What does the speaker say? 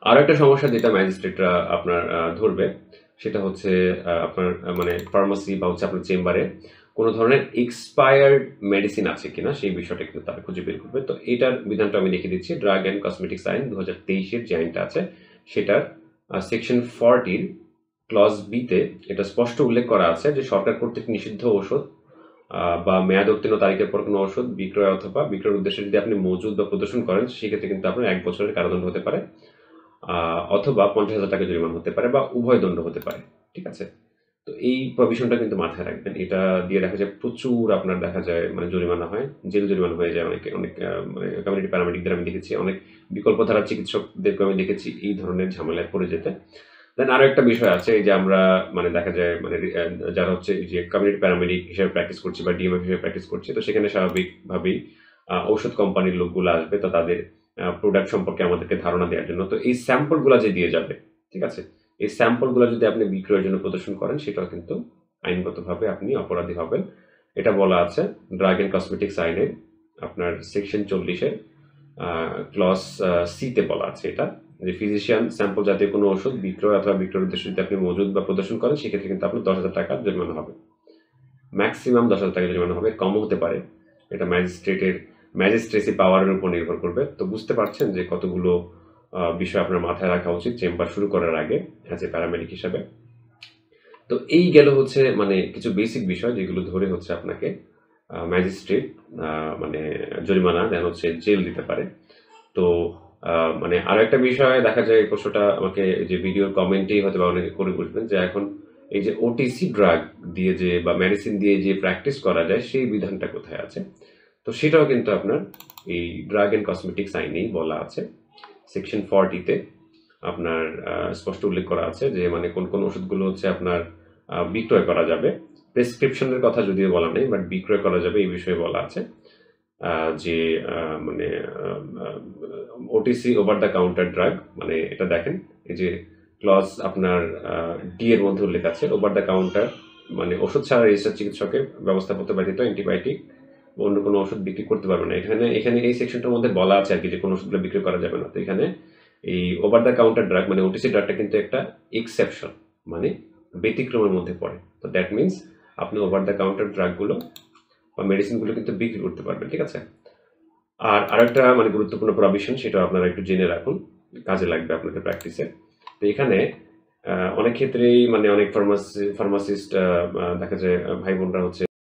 আরো একটা সমস্যা যেটা ম্যাজিস্ট্রেটরা আপনার ধরবে, সেটা হচ্ছে আপনার মানে ফার্মাসি বা হচ্ছে আপনার চেম্বারে কোনো ধরনের এক্সপায়ার্ড মেডিসিন আছে কিনা সেই বিষয়টা কিন্তু তারা খুঁজে বের করবে। তো এটার বিধানটা আমি লিখে দিচ্ছি। ড্রাগ অ্যান্ড কসমেটিক্স আইন ২০২৩ এর যে আইনটা আছে সেটার সেকশন 40 ক্লজ বি তে এটা স্পষ্ট উল্লেখ করা আছে যে সরকার কর্তৃক নিষিদ্ধ ঔষধ বা মেয়াদ উত্তীর্ণ তারিখের পর কোনো ওষুধ বিক্রয় অথবা বিক্রয়ের উদ্দেশ্যে যদি আপনি মজুদ বা প্রদর্শন করেন সেক্ষেত্রে কিন্তু আপনার ১ বছরের কারাদণ্ড হতে পারে, অথবা ৫০,০০০ টাকা জরিমানা হতে পারে বা উভয় দণ্ড হতে পারে। ঠিক আছে? তো এই প্রভিশনটা কিন্তু মাথায় রাখবেন। এটা দিয়ে দেখা যায় প্রচুর আপনার দেখা যায় মানে জরিমানা হয়। জেল জরিমানা হয়ে যায় অনেকে অনেক মানে কমিউনিটি প্যারামেডিকদের আমি দেখেছি, অনেক বিকল্প ধারার চিকিৎসকদেরকেও আমি দেখেছি এই ধরনের ঝামেলায় পড়ে যেতে। দেন আরো একটা বিষয় আছে এই যে আমরা মানে দেখা যায় মানে যারা হচ্ছে এই যে কমিউনিটি প্যারামেডিক হিসেবে প্র্যাকটিস করছি বা ডিএমএফ হিসেবে প্র্যাকটিস করছি, তো সেখানে স্বাভাবিকভাবেই ঔষধ কোম্পানির লোকগুলো আসবে, তো তাদের প্রোডাক্ট সম্পর্কে আমাদেরকে ধারণা দেওয়ার জন্য। তো এই স্যাম্পল গুলা যে দিয়ে যাবে, ঠিক আছে? এই স্যাম্পল গুলা যদি আপনি বিক্রয়ের জন্য প্রদর্শন করেন সেটাও কিন্তু আইনগতভাবে আপনি অপরাধী হবেন। এটা বলা আছে ড্রাগ অ্যান্ড কসমেটিক্স আইনে আপনার সেকশন 40-এর ক্লজ সি তে বলা আছে এটা, যে ফিজিশিয়ান স্যাম্পল জাতীয় কোনো ওষুধ বিক্রয় অথবা বিক্রয়ের উদ্দেশ্যে যদি আপনি মজুদ বা প্রদর্শন করেন সেক্ষেত্রে কিন্তু আপনার ১০,০০০ টাকা জরিমানা হবে। ম্যাক্সিমাম ১০,০০০ টাকা জরিমানা হবে, কমও হতে পারে। এটা ম্যাজিস্ট্রেসি পাওয়ারের উপর নির্ভর করবে। তো বুঝতে পারছেন যে কতগুলো বিষয় আপনার মাথায় রাখা উচিত চেম্বার শুরু করার আগে অ্যাজ এ প্যারামেডিক হিসাবে। তো এই গেল হচ্ছে মানে কিছু বেসিক বিষয় যেগুলো ধরে হচ্ছে আপনাকে ম্যাজিস্ট্রেট মানে জরিমানা দেন হচ্ছে জেল দিতে পারে। তো মানে আরো একটা বিষয় দেখা যায় এই প্রশ্নটা আমাকে যে ভিডিওর কমেন্টেই হয়তো বা অনেকে করে বসবেন যে এখন এই যে ওটিসি ড্রাগ দিয়ে যে বা মেডিসিন দিয়ে যে প্র্যাকটিস করা যায় সেই বিধানটা কোথায় আছে? তো সেটাও কিন্তু আপনার এই ড্রাগ অ্যান্ড কসমেটিক্স আইনেই বলা আছে। সেকশন 40 তে আপনার স্পষ্ট উল্লেখ করা আছে যে মানে কোন কোন ওষুধগুলো হচ্ছে আপনার বিক্রয় করা যাবে। প্রেসক্রিপশনের কথা যদিও বলা নেই, বাট বিক্রয় করা যাবে এই বিষয়ে বলা আছে। যে মানে OTC over the counter drug, মানে এটা দেখেন এই যে ক্লজ আপনার ডি এর মধ্যে উল্লেখ আছে ওভার দ্য কাউন্টার মানে ওষুধ ছাড়া রেজিস্টার চিকিৎসকের ব্যবস্থাপত্র ব্যতীত অ্যান্টিবায়োটিক বা অন্য কোনো ওষুধ বিক্রি করতে পারবে না। এখানে এখানে এই সেকশনটার মধ্যে বলা আছে আর কি যে কোনো ওষুধগুলো বিক্রি করা যাবে না। তো এখানে এই ওভার দ্য কাউন্টার ড্রাগ মানে ওটিসি ড্রাগটা কিন্তু একটা এক্সেপশন, মানে ব্যতিক্রমের মধ্যে পড়ে। তো দ্যাট মিনস আপনি ওভার দ্য কাউন্টার ড্রাগগুলো বা মেডিসিনগুলো কিন্তু বিক্রি করতে পারবেন। ঠিক আছে? আর আরেকটা মানে গুরুত্বপূর্ণ প্রভিশন সেটা আপনারা একটু জেনে রাখুন, কাজে লাগবে আপনাদের প্র্যাকটিসে। তো এখানে অনেক ক্ষেত্রেই মানে অনেক ফার্মাসিস্ট দেখা যায় ভাই বোনরা হচ্ছে